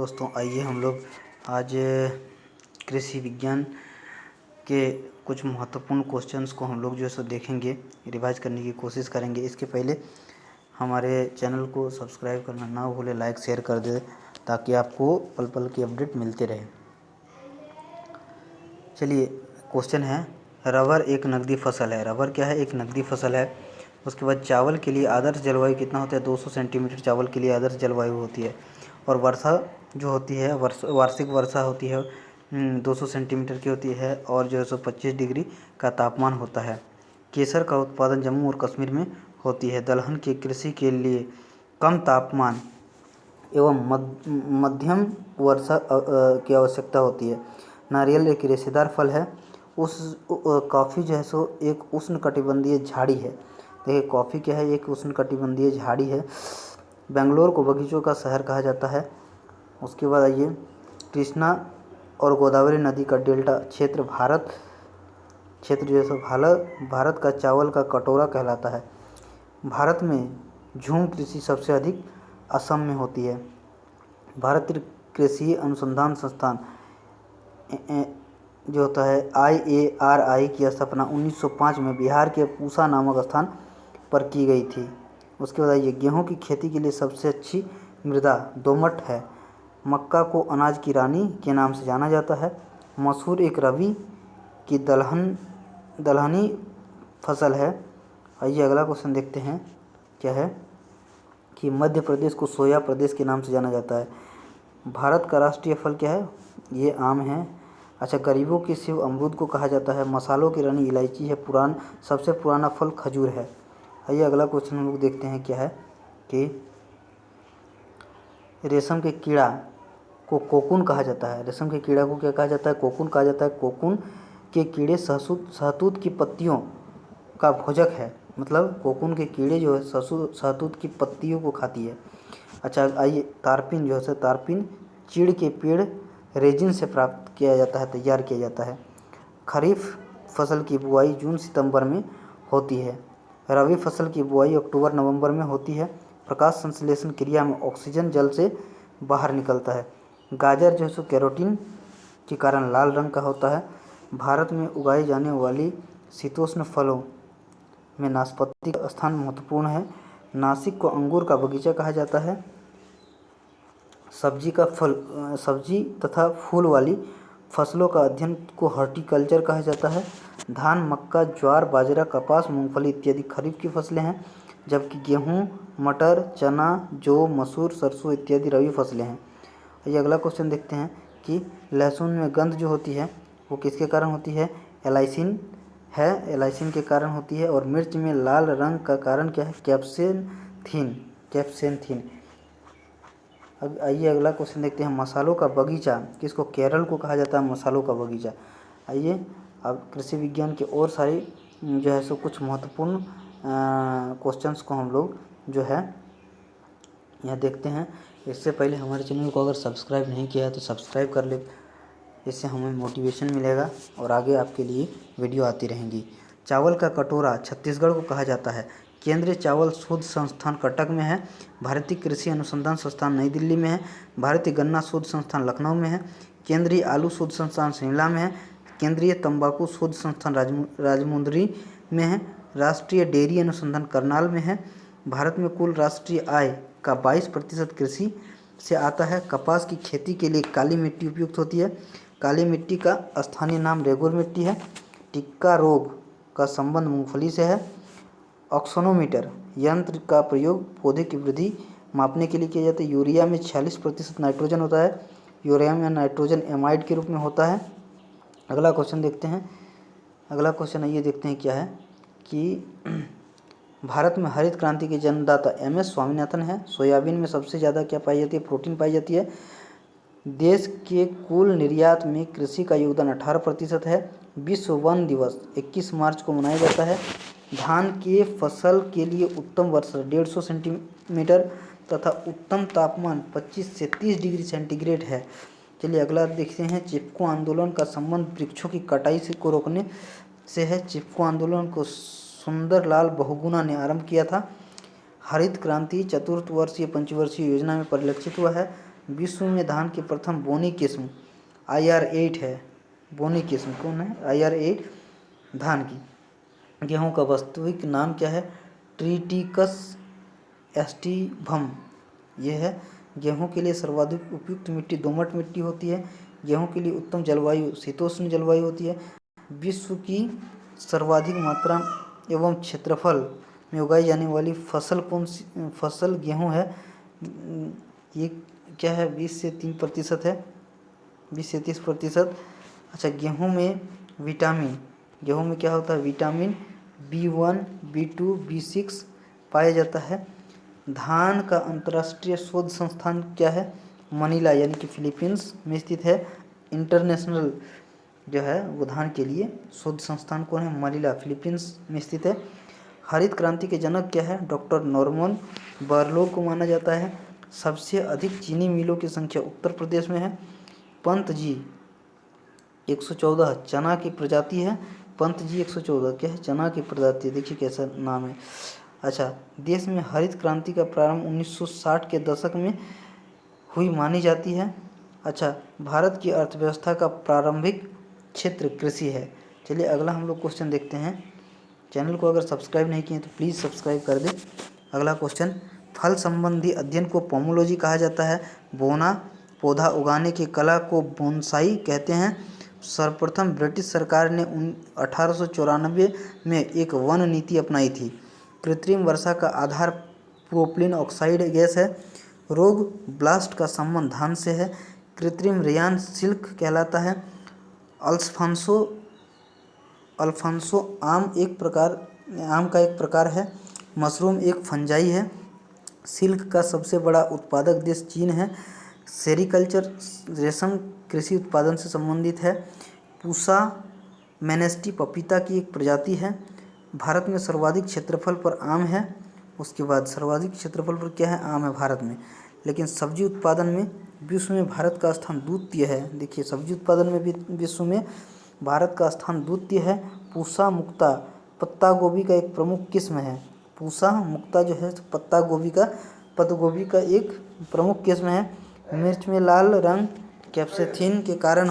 दोस्तों आइए हम लोग आज कृषि विज्ञान के कुछ महत्वपूर्ण क्वेश्चंस को हम लोग जो है सो देखेंगे, रिवाइज करने की कोशिश करेंगे। इसके पहले हमारे चैनल को सब्सक्राइब करना ना भूलें, लाइक शेयर कर दें ताकि आपको पल पल की अपडेट मिलते रहे। चलिए, क्वेश्चन है, रबर एक नकदी फसल है। रबर क्या है? एक नकदी फसल है। उसके बाद चावल के लिए आदर्श जलवायु कितना होता है? 200 सेंटीमीटर चावल के लिए आदर्श जलवायु होती है। और वर्षा जो होती है, वार्षिक वर्षा होती है 200 सेंटीमीटर की होती है और जो है सो 25 डिग्री का तापमान होता है। केसर का उत्पादन जम्मू और कश्मीर में होती है। दलहन की कृषि के लिए कम तापमान एवं मध्यम वर्षा की आवश्यकता होती है। नारियल एक रेशेदार फल है। कॉफ़ी जो है सो एक उष्णकटिबंधीय झाड़ी है। देखिए, कॉफ़ी क्या है? एक उष्णकटिबंधीय झाड़ी है। बेंगलोर को बगीचों का शहर कहा जाता है। उसके बाद आइए, कृष्णा और गोदावरी नदी का डेल्टा क्षेत्र जो है सो भारत का चावल का कटोरा कहलाता है। भारत में झूम कृषि सबसे अधिक असम में होती है। भारतीय कृषि अनुसंधान संस्थान जो होता है IARI की स्थापना 1905 में बिहार के पूसा नामक स्थान पर की गई थी। उसके बाद आइए, गेहूं की खेती के लिए सबसे अच्छी मृदा दोमट है। मक्का को अनाज की रानी के नाम से जाना जाता है। मसूर एक रबी की दलहनी फसल है। आइए अगला क्वेश्चन देखते हैं, क्या है कि मध्य प्रदेश को सोया प्रदेश के नाम से जाना जाता है। भारत का राष्ट्रीय फल क्या है? ये आम है। अच्छा, गरीबों की शिव अमरूद को कहा जाता है। मसालों की रानी इलायची है। सबसे पुराना फल खजूर है। आइए अगला क्वेश्चन हम लोग देखते हैं, क्या है कि रेशम के कीड़ा को कोकून कहा जाता है। रेशम के कीड़ा को क्या कहा जाता है? कोकून कहा जाता है। कोकून के कीड़े शहतूत की पत्तियों का भोजक है। मतलब कोकून के कीड़े जो है शहतूत की पत्तियों को खाती है। अच्छा, आइए, तारपीन जो है तारपीन चीड़ के पेड़ रेजिन से प्राप्त किया जाता है, तैयार किया जाता है। खरीफ फसल की बुआई जून सितंबर में होती है। रबी फसल की बुआई अक्टूबर नवंबर में होती है। प्रकाश संश्लेषण क्रिया में ऑक्सीजन जल से बाहर निकलता है। गाजर जो है सो कैरोटीन के कारण लाल रंग का होता है। भारत में उगाई जाने वाली शीतोष्ण फलों में नाशपाती का स्थान महत्वपूर्ण है। नासिक को अंगूर का बगीचा कहा जाता है। सब्जी तथा फूल वाली फसलों का अध्ययन को हॉर्टिकल्चर कहा जाता है। धान, मक्का, ज्वार, बाजरा, कपास, मूंगफली इत्यादि खरीफ की फसलें हैं, जबकि गेहूं, मटर, चना, जौ, मसूर, सरसों इत्यादि रबी फसलें हैं। ये अगला क्वेश्चन देखते हैं कि लहसुन में गंध जो होती है वो किसके कारण होती है? एलाइसिन के कारण होती है। और मिर्च में लाल रंग का कारण क्या है? कैप्सेंथीन। अब आइए अगला क्वेश्चन देखते हैं, मसालों का बगीचा किसको? केरल को कहा जाता है मसालों का बगीचा। आइए अब कृषि विज्ञान के और सारी जो है सो कुछ महत्वपूर्ण क्वेश्चंस को हम लोग जो है यह देखते हैं। इससे पहले हमारे चैनल को अगर सब्सक्राइब नहीं किया है तो सब्सक्राइब कर ले, इससे हमें मोटिवेशन मिलेगा और आगे आपके लिए वीडियो आती रहेंगी। चावल का कटोरा छत्तीसगढ़ को कहा जाता है। केंद्रीय चावल शोध संस्थान कटक में है। भारतीय कृषि अनुसंधान संस्थान नई दिल्ली में है। भारतीय गन्ना शोध संस्थान लखनऊ में है। केंद्रीय आलू शोध संस्थान शिमला में है। केंद्रीय तंबाकू शोध संस्थान राजमुंदरी में है। राष्ट्रीय डेयरी अनुसंधान करनाल में है। भारत में कुल राष्ट्रीय आय का 22% कृषि से आता है। कपास की खेती के लिए काली मिट्टी उपयुक्त होती है। काली मिट्टी का स्थानीय नाम रेगुर मिट्टी है। टिक्का रोग का संबंध मूंगफली से है। ऑक्सोनोमीटर यंत्र का प्रयोग पौधे की वृद्धि मापने के लिए किया जाता है। यूरिया में 46% नाइट्रोजन होता है। यूरिया में नाइट्रोजन एमाइड के रूप में होता है। अगला क्वेश्चन देखते हैं। अगला क्वेश्चन ये देखते हैं, क्या है कि भारत में हरित क्रांति के जन्मदाता MS स्वामीनाथन है। सोयाबीन में सबसे ज़्यादा क्या पाई जाती है? प्रोटीन पाई जाती है। देश के कुल निर्यात में कृषि का योगदान 18% है। विश्व वन दिवस 21 मार्च को मनाया जाता है। धान के फसल के लिए उत्तम वर्षा 150 सेंटीमीटर तथा उत्तम तापमान 25 से 30 डिग्री सेंटीग्रेड है। चलिए अगला देखते हैं, चिपको आंदोलन का संबंध वृक्षों की कटाई को रोकने से है। चिपको आंदोलन को सुंदरलाल बहुगुणा ने आरंभ किया था। हरित क्रांति चतुर्थ वर्षीय पंचवर्षीय योजना में परिलक्षित हुआ है। विश्व में धान की प्रथम बोनी किस्म IR8 है। बोनी किस्म कौन है? IR8 धान की। गेहूं का वास्तविक नाम क्या है? ट्रिटिकस एस्टिवम। ये है। गेहूं के लिए सर्वाधिक उपयुक्त मिट्टी दोमट मिट्टी होती है। गेहूं के लिए उत्तम जलवायु शीतोष्ण जलवायु होती है। विश्व की सर्वाधिक मात्रा एवं क्षेत्रफल में उगाई जाने वाली फसल कौन सी फसल गेहूं है? ये क्या है? 20 से 3% है, 20 से 30%। अच्छा, गेहूं में विटामिन, गेहूं में क्या होता है? विटामिन B1, B2, B6 पाया जाता है। धान का अंतर्राष्ट्रीय शोध संस्थान क्या है? मनीला यानी कि फिलीपींस में स्थित है। इंटरनेशनल जो है वो धान के लिए शोध संस्थान कौन है? मनीला, फिलीपींस में स्थित है। हरित क्रांति के जनक क्या है? डॉक्टर नॉर्मन बोरलॉग को माना जाता है। सबसे अधिक चीनी मिलों की संख्या उत्तर प्रदेश में है। पंत जी 114 चना की प्रजाति है। पंत जी 114 क्या है? चना की प्रजाति। देखिए कैसा नाम है। अच्छा, देश में हरित क्रांति का प्रारंभ 1960 के दशक में हुई मानी जाती है। अच्छा, भारत की अर्थव्यवस्था का प्रारंभिक क्षेत्र कृषि है। चलिए अगला हम लोग क्वेश्चन देखते हैं। चैनल को अगर सब्सक्राइब नहीं किए तो प्लीज़ सब्सक्राइब कर दें। अगला क्वेश्चन, फल संबंधी अध्ययन को पोमोलॉजी कहा जाता है। बोना पौधा उगाने की कला को बोनसाई कहते हैं। सर्वप्रथम ब्रिटिश सरकार ने 1894 में एक वन नीति अपनाई थी। कृत्रिम वर्षा का आधार प्रोपिलीन ऑक्साइड गैस है। रोग ब्लास्ट का संबंध धान से है। कृत्रिम रेयान सिल्क कहलाता है। अल्फांसो आम का एक प्रकार है। मशरूम एक फंजाई है। सिल्क का सबसे बड़ा उत्पादक देश चीन है। सेरीकल्चर रेशम कृषि उत्पादन से संबंधित है। पूसा मेनेस्टी पपीता की एक प्रजाति है। भारत में सर्वाधिक क्षेत्रफल पर आम है। उसके बाद सर्वाधिक क्षेत्रफल पर क्या है? आम है भारत में। लेकिन सब्जी उत्पादन में विश्व में भारत का स्थान द्वितीय है। देखिए सब्जी उत्पादन में भी विश्व में भारत का स्थान द्वितीय है। पूसा मुक्ता पत्ता गोभी का एक प्रमुख किस्म है। पूसा मुक्ता जो है पत्ता गोभी का एक प्रमुख किस्म है। मिर्च में लाल रंग कैप्सेसिन के कारण